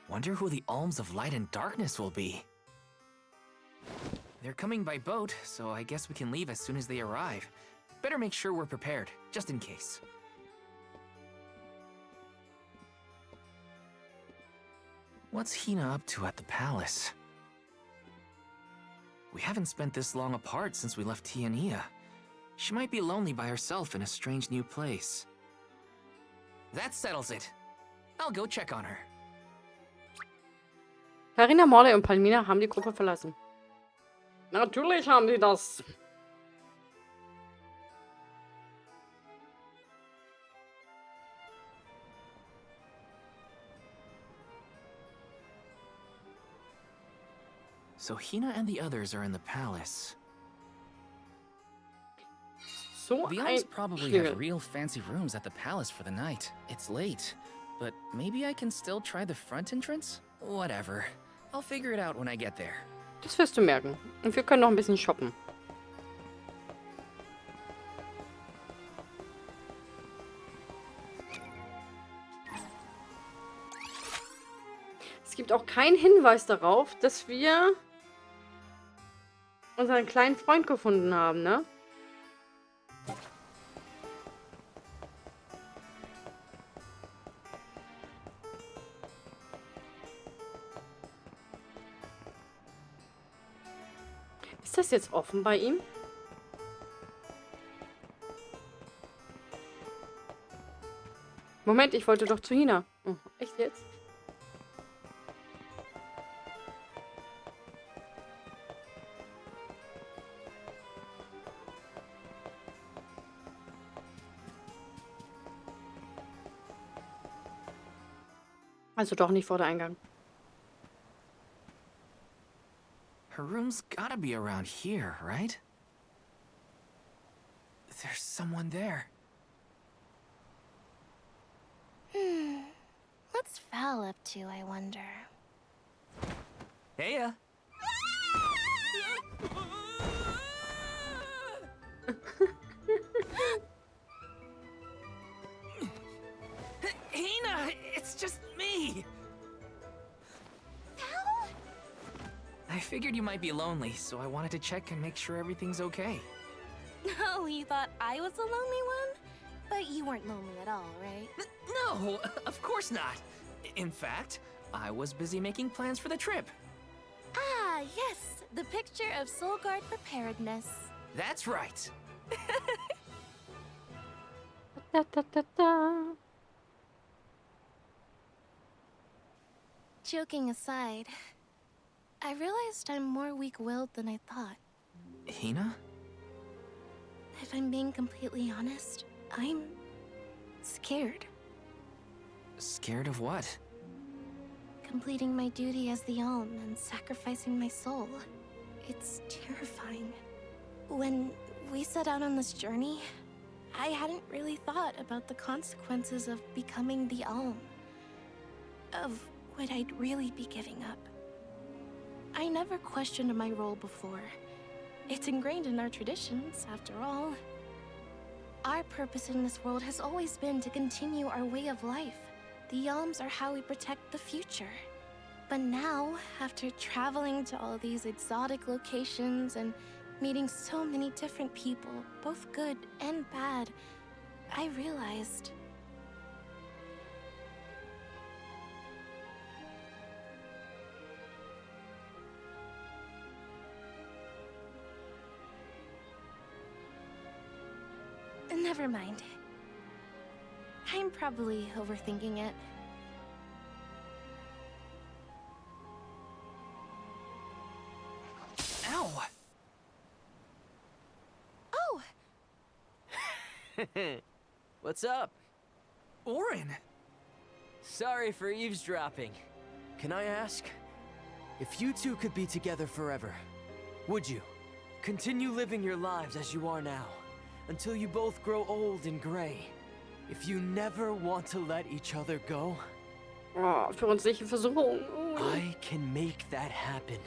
Wonder who the alms of light and darkness will be. They're coming by boat, so I guess we can leave as soon as they arrive. Better make sure we're prepared, just in case. What's Hina up to at the palace? We haven't spent this long apart since we left Tia. She might be lonely by herself in a strange new place. That settles it. I'll go check on her. Karina, Morley und Palmina haben die Gruppe verlassen. Natürlich haben sie das. So Hina and the others are in the palace. So The elves probably have real fancy rooms at the palace for the night. It's late, but maybe I can still try the front entrance? Whatever. I'll figure it out when I get there. Das wirst du merken. Und wir können noch ein bisschen shoppen. Es gibt auch keinen Hinweis darauf, dass wir unseren kleinen Freund gefunden haben, ne? Ist das jetzt offen bei ihm? Moment, ich wollte doch zu Hina. Oh, echt jetzt? Also doch nicht vor der Eingang. Her room's gotta be around here, right? There's someone there. What's Val up to, I wonder? Heya! Hina, it's just me! I figured you might be lonely, so I wanted to check and make sure everything's okay. Oh, you thought I was the lonely one? But you weren't lonely at all, right? No, of course not. In fact, I was busy making plans for the trip. Ah, yes, the picture of Soul Guard preparedness. That's right. Da, da, da, da. Joking aside, I realized I'm more weak-willed than I thought. Hina? If I'm being completely honest, I'm scared. Scared of what? Completing my duty as the Alm and sacrificing my soul. It's terrifying. When we set out on this journey, I hadn't really thought about the consequences of becoming the Alm. Of what I'd really be giving up. I never questioned my role before. It's ingrained in our traditions, after all. Our purpose in this world has always been to continue our way of life. The Alms are how we protect the future. But now, after traveling to all these exotic locations and meeting so many different people, both good and bad, I realized... Never mind. I'm probably overthinking it. Ow! Oh! What's up? Eoren! Sorry for eavesdropping. Can I ask? If you two could be together forever, would you? Continue living your lives as you are now, until you both grow old and gray. If you never want to let each other go, Oh, für uns sicher Versuchung. Oh. I can make that happen.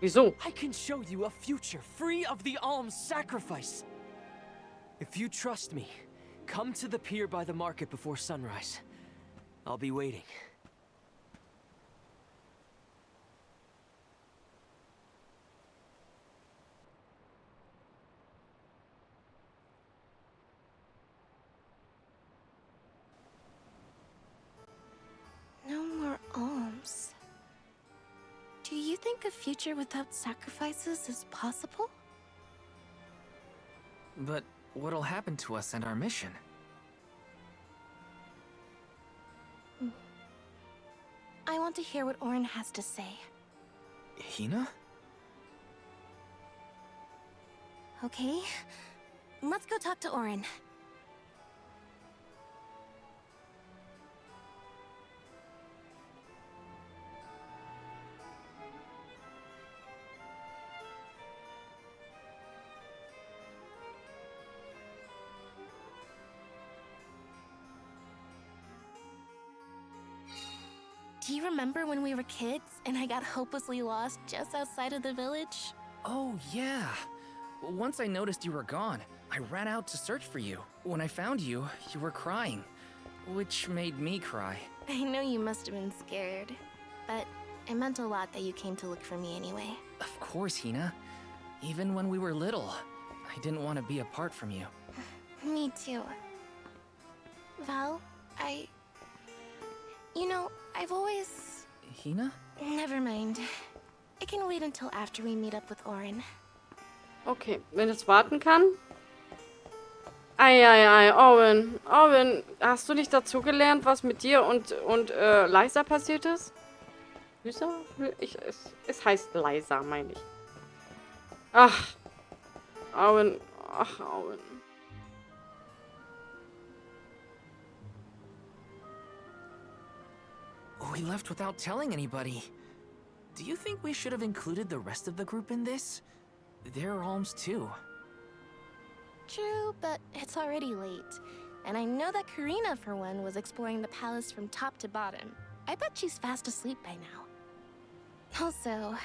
Wieso? I can show you a future free of the Alm's sacrifice. If you trust me, come to the pier by the market before sunrise. I'll be waiting. think a future without sacrifices is possible? But what'll happen to us and our mission? I want to hear what Eoren has to say. Hina? Okay, let's go talk to Eoren. Do you remember when we were kids and I got hopelessly lost just outside of the village? Oh, yeah. Once I noticed you were gone, I ran out to search for you. When I found you, you were crying, which made me cry. I know you must have been scared, but it meant a lot that you came to look for me anyway. Of course, Hina. Even when we were little, I didn't want to be apart from you. Me too. Val, You know, I've always... Hina? Never mind. It can wait until after we meet up with Eoren. Okay, wenn es warten kann. Ei, Owen. Owen, hast du nicht dazugelernt, was mit dir und Liza passiert ist? Liza? Es heißt Liza, meine ich. Ach, Owen. Ach, Owen. We left without telling anybody. Do you think we should have included the rest of the group in this? They're alms too. True, but it's already late. And I know that Karina, for one, was exploring the palace from top to bottom. I bet she's fast asleep by now. Also,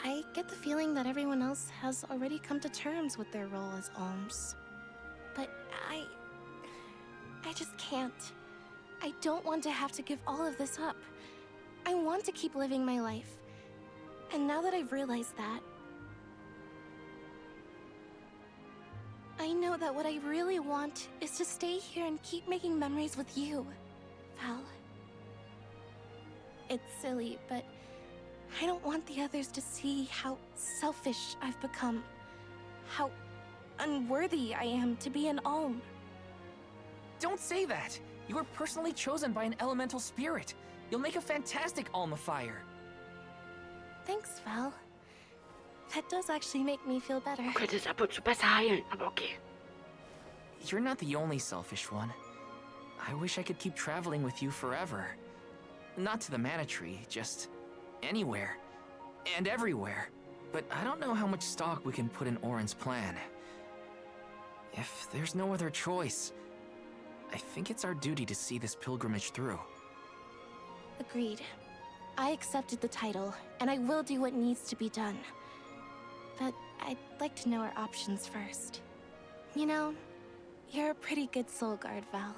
I get the feeling that everyone else has already come to terms with their role as alms. But I just can't. I don't want to have to give all of this up. I want to keep living my life. And now that I've realized that, I know that what I really want is to stay here and keep making memories with you, Val. It's silly, but I don't want the others to see how selfish I've become. How unworthy I am to be an alm. Don't say that! You were personally chosen by an elemental spirit. You'll make a fantastic alma fire. Thanks, Val. That does actually make me feel better. Könnte es ab und zu besser heilen, aber okay. You're not the only selfish one. I wish I could keep traveling with you forever. Not to the Mana Tree, just anywhere. And everywhere. But I don't know how much stock we can put in Oren's plan. If there's no other choice, I think it's our duty to see this pilgrimage through. Agreed. I accepted the title, and I will do what needs to be done. But I'd like to know our options first. You know, you're a pretty good soul guard, Val.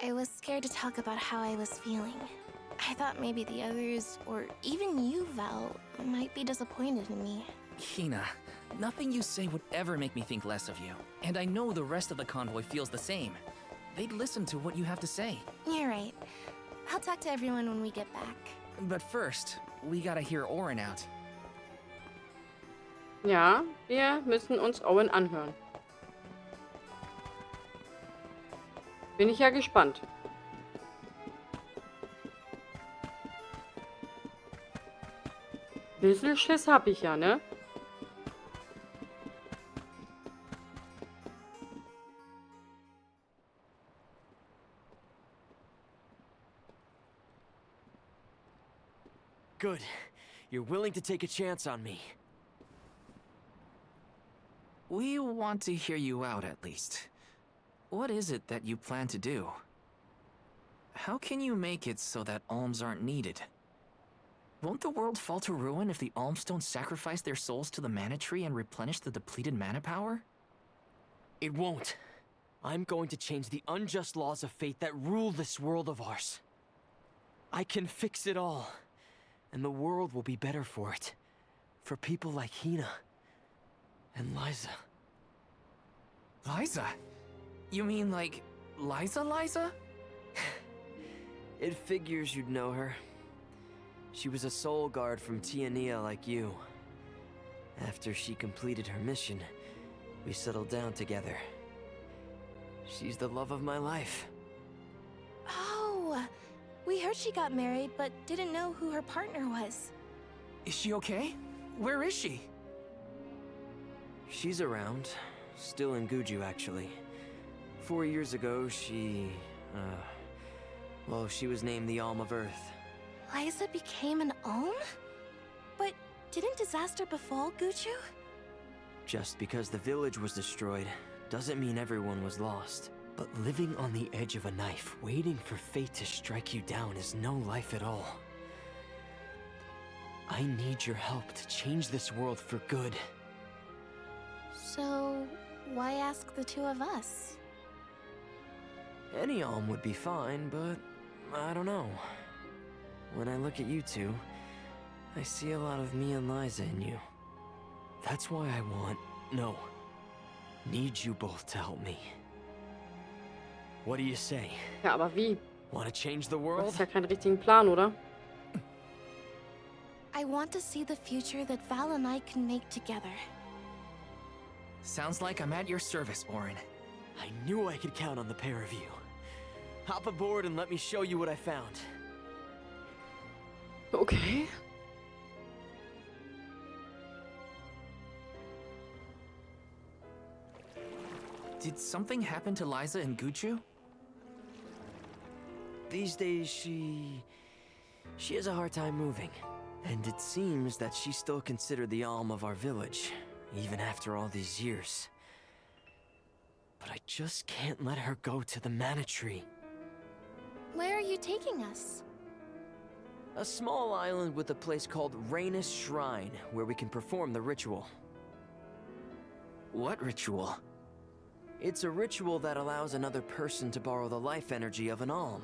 I was scared to talk about how I was feeling. I thought maybe the others, or even you, Val, might be disappointed in me. Hina, nothing you say would ever make me think less of you. And I know the rest of the convoy feels the same. They'd listen to what you have to say. You're right. I'll talk to everyone when we get back. But first, we gotta hear Eoren out. Ja, wir müssen uns Owen anhören. Bin ich ja gespannt. Bisschen Schiss hab ich ja, ne? Good. You're willing to take a chance on me. We want to hear you out, at least. What is it that you plan to do? How can you make it so that alms aren't needed? Won't the world fall to ruin if the alms don't sacrifice their souls to the Mana Tree and replenish the depleted mana power? It won't. I'm going to change the unjust laws of fate that rule this world of ours. I can fix it all. And the world will be better for it. For people like Hina. And Liza. Liza? You mean like Liza? It figures you'd know her. She was a soul guard from Tiania like you. After she completed her mission, we settled down together. She's the love of my life. Oh, we heard she got married, but didn't know who her partner was. Is she okay? Where is she? She's around. Still in Guju, actually. 4 years ago, she was named the Alm of Earth. Liza became an Alm? But didn't disaster befall Guju? Just because the village was destroyed doesn't mean everyone was lost. But living on the edge of a knife, waiting for fate to strike you down is no life at all. I need your help to change this world for good. So, why ask the two of us? Any Alm would be fine, but I don't know. When I look at you two, I see a lot of me and Liza in you. That's why I need you both to help me. What do you say? Ja, aber wie? Want to change the Du world? hast ja keinen richtigen Plan, oder? I want to see the future that Val and I can make together. Sounds like I'm at your service, Oren. I knew I could count on the pair of you. Hop aboard and let me show you what I found. Okay. Did something happen to Liza and Guju? These days, she has a hard time moving. And it seems that she's still considered the Alm of our village, even after all these years. But I just can't let her go to the Mana Tree. Where are you taking us? A small island with a place called Regius Schrein, where we can perform the ritual. What ritual? It's a ritual that allows another person to borrow the life energy of an Alm.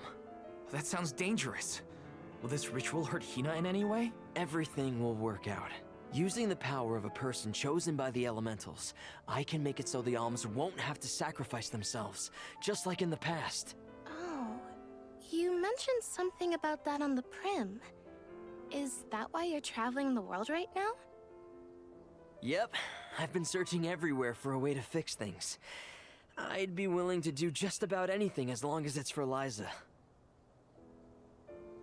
That sounds dangerous. Will this ritual hurt Hina in any way? Everything will work out. Using the power of a person chosen by the elementals, I can make it so the Alms won't have to sacrifice themselves, just like in the past. Oh, you mentioned something about that on the Prim. Is that why you're traveling the world right now? Yep, I've been searching everywhere for a way to fix things. I'd be willing to do just about anything as long as it's for Liza.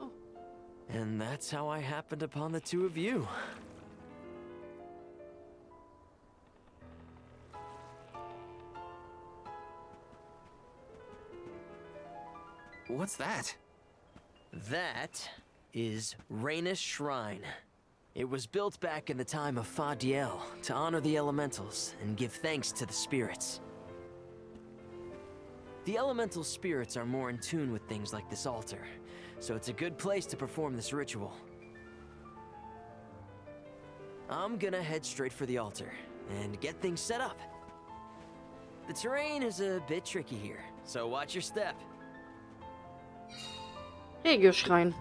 Oh. And that's how I happened upon the two of you. What's that? That is Regius Schrein. It was built back in the time of Fadiel to honor the elementals and give thanks to the spirits. The elemental spirits are more in tune with things like this altar, so it's a good place to perform this ritual. I'm gonna head straight for the altar and get things set up. The terrain is a bit tricky here, so watch your step. Regius Schrein.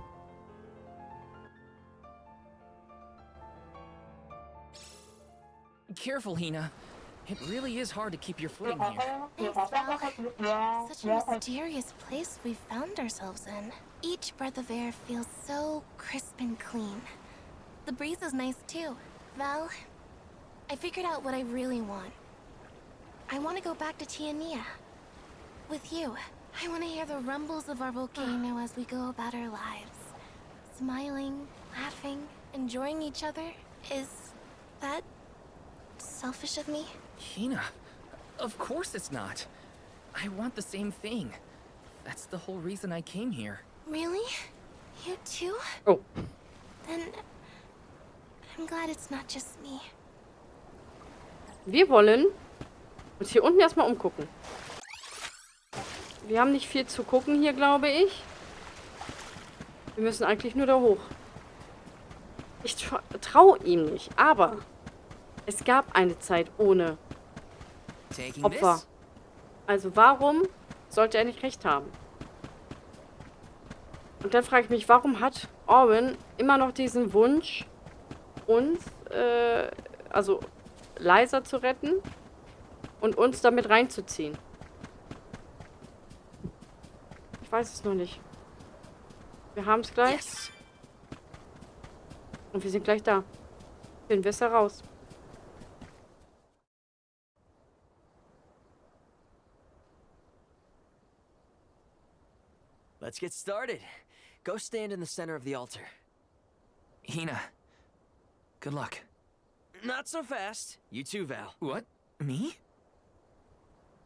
Careful, Hina. It really is hard to keep your footing here. Thanks, Val. Such a mysterious place we found ourselves in. Each breath of air feels so crisp and clean. The breeze is nice too. Val, I figured out what I really want. I want to go back to Tiania. With you. I want to hear the rumbles of our volcano as we go about our lives. Smiling, laughing, enjoying each other. Is that selfish of me? Hina, of course it's not. I want the same thing. That's the whole reason I came here. Really? You too? Oh. Then I'm glad it's not just me. Wir wollen uns hier unten erstmal umgucken. Wir haben nicht viel zu gucken hier, glaube ich. Wir müssen eigentlich nur da hoch. Ich traue ihm nicht, aber es gab eine Zeit ohne Taking Opfer. this? Also warum sollte er nicht recht haben? Und dann frage ich mich, warum hat Eoren immer noch diesen Wunsch, uns, also Liza zu retten und uns damit reinzuziehen? Ich weiß es noch nicht. Wir haben es gleich. Yes. Und wir sind gleich da. Finden wir es heraus. Let's get started. Go stand in the center of the altar. Hina, good luck. Not so fast. You too, Val. What? Me?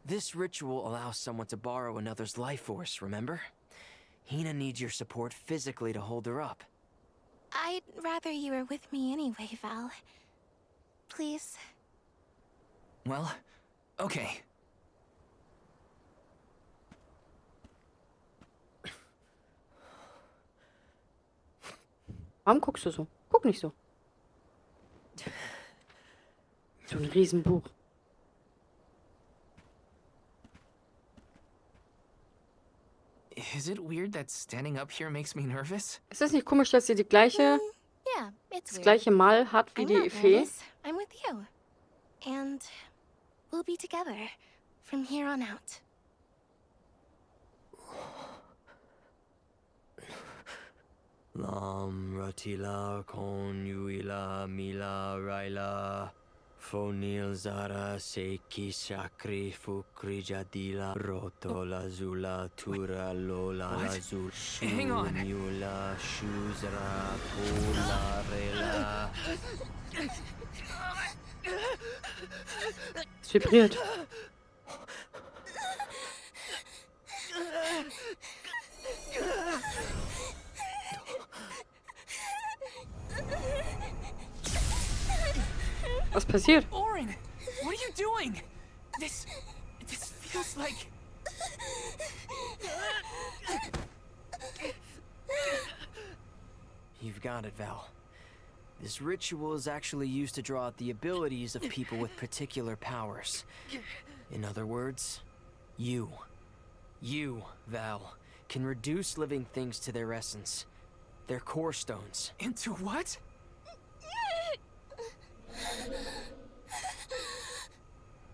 This ritual allows someone to borrow another's life force, remember? Hina needs your support physically to hold her up. I'd rather you were with me anyway, Val. Please. Well, okay. Warum guckst du so? Guck nicht so. So ein Riesenbuch. Is it weird that standing up here makes me nervous? Ist das nicht komisch, dass sie die gleiche, Yeah, it's das weird. gleiche Mal hat wie I'm die not Fee? nervous. I'm with you. And we'll be together from here on out. Lam ratila konuila mila raila fonil zara seki sakri fukri jadila roto lazula tura lola What? lazul Hang on. shuniula shuzra pula rela. Es vibriert. Was passiert? Oren, what are you doing? This feels like... You've got it, Val. This ritual is actually used to draw out the abilities of people with particular powers. In other words, you, Val, can reduce living things to their essence, their core stones. Into what?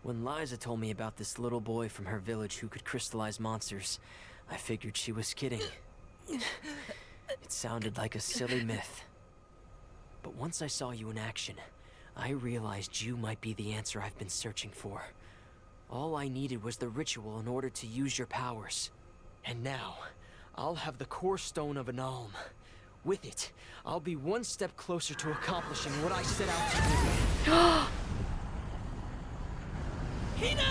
When Liza told me about this little boy from her village who could crystallize monsters, I figured she was kidding. It sounded like a silly myth. But once I saw you in action, I realized you might be the answer I've been searching for. All I needed was the ritual in order to use your powers. And now, I'll have the core stone of an alm. With it, I'll be one step closer to accomplishing what I set out to do. Hina!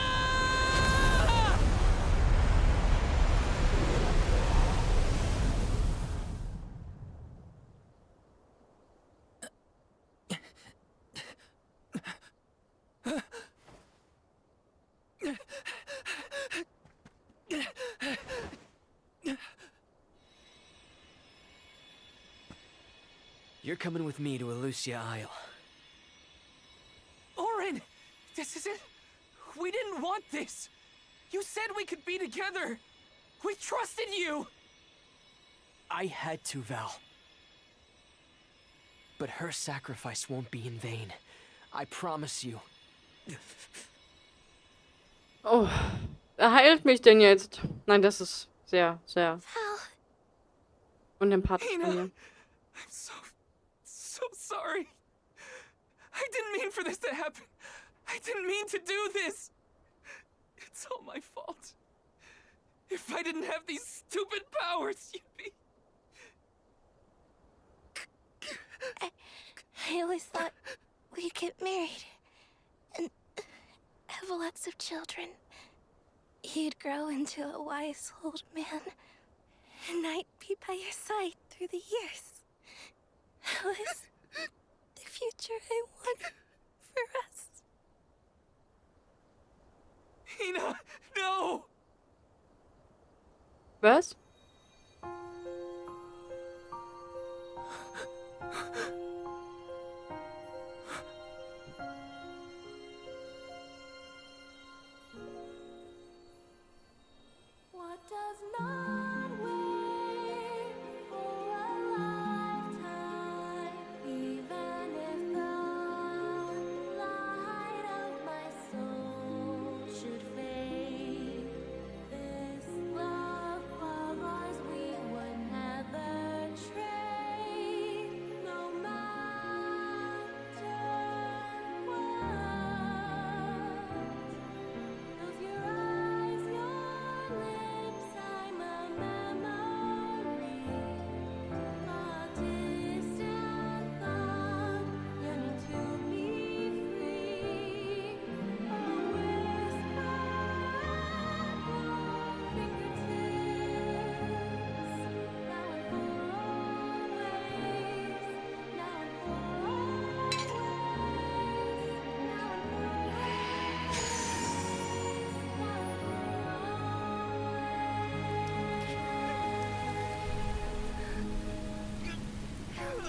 You're coming with me to Elucia Isle. Oren, this isn't... We didn't want this. You said we could be together. We trusted you. I had to, Val. But her sacrifice won't be in vain. I promise you. Oh, er heilt mich denn jetzt? Nein, das ist sehr, sehr Val, unempathisch Hina, von mir. I'm so sorry. I didn't mean for this to happen. I didn't mean to do this. It's all my fault. If I didn't have these stupid powers, you'd be... I always thought we'd get married and have lots of children. You'd grow into a wise old man, and I'd be by your side through the years. That was the future I wanted for us. Hina, no! Was? What does not wait for a lifetime, even if the light of my soul should fade? This love of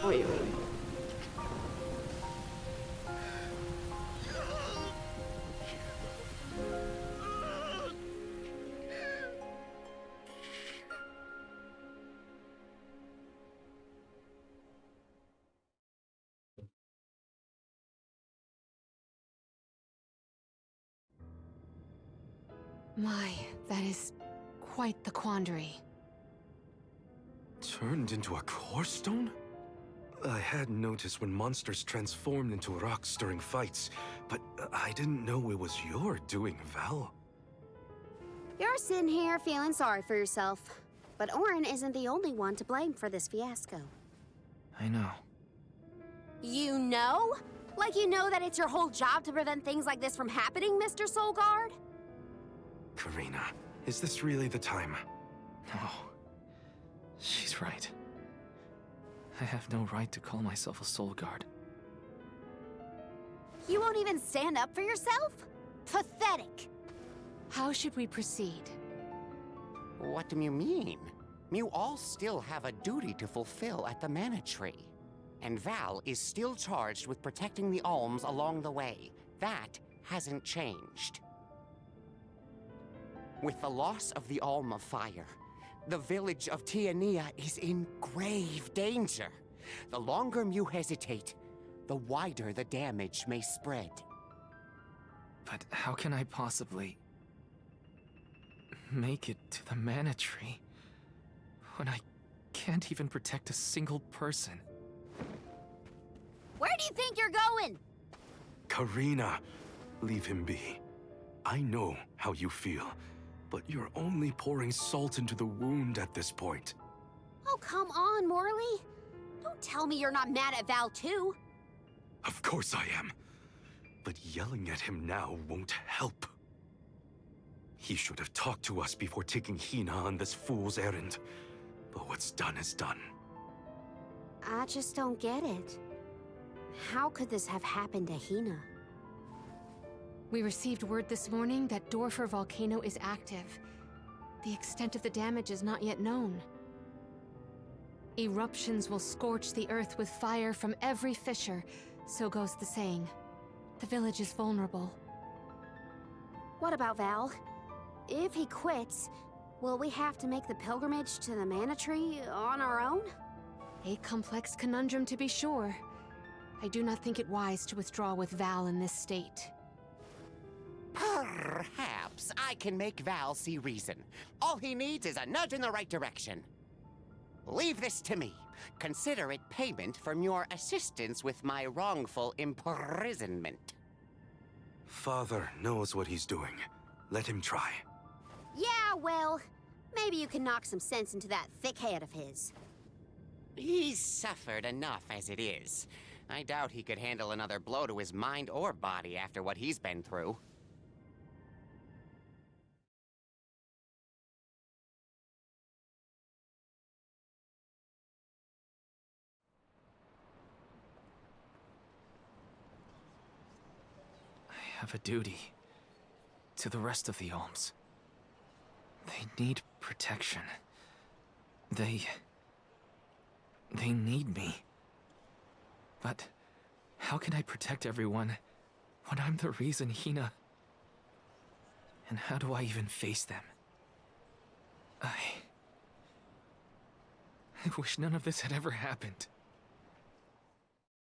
Ui, ui. My, that is quite the quandary. Turned into a core stone? I had noticed when monsters transformed into rocks during fights, but I didn't know it was your doing, Val. You're sitting here feeling sorry for yourself. But Eoren isn't the only one to blame for this fiasco. I know. You know? Like you know that it's your whole job to prevent things like this from happening, Mr. Soulguard? Karina, is this really the time? No. She's right. I have no right to call myself a soul guard. You won't even stand up for yourself? Pathetic. How should we proceed? What do you mean? You all still have a duty to fulfill at the Mana Tree. And Val is still charged with protecting the alms along the way. That hasn't changed. With the loss of the Alm of Fire, the village of Tiania is in grave danger. The longer you hesitate, the wider the damage may spread. But how can I possibly make it to the Mana Tree when I can't even protect a single person? Where do you think you're going? Karina, leave him be. I know how you feel, but you're only pouring salt into the wound at this point. Oh, come on, Morley. Don't tell me you're not mad at Val, too. Of course I am. But yelling at him now won't help. He should have talked to us before taking Hina on this fool's errand. But what's done is done. I just don't get it. How could this have happened to Hina? We received word this morning that Dorfer volcano is active. The extent of the damage is not yet known. Eruptions will scorch the earth with fire from every fissure, so goes the saying. The village is vulnerable. What about Val? If he quits, will we have to make the pilgrimage to the Mana Tree on our own? A complex conundrum to be sure. I do not think it wise to withdraw with Val in this state. Perhaps I can make Val see reason. All he needs is a nudge in the right direction. Leave this to me. Consider it payment from your assistance with my wrongful imprisonment. Father knows what he's doing. Let him try. Yeah, well, maybe you can knock some sense into that thick head of his. He's suffered enough as it is. I doubt he could handle another blow to his mind or body after what he's been through. I have a duty to the rest of the alms. They need protection. They need me. But how can I protect everyone when I'm the reason Hina... And how do I even face them? I wish none of this had ever happened.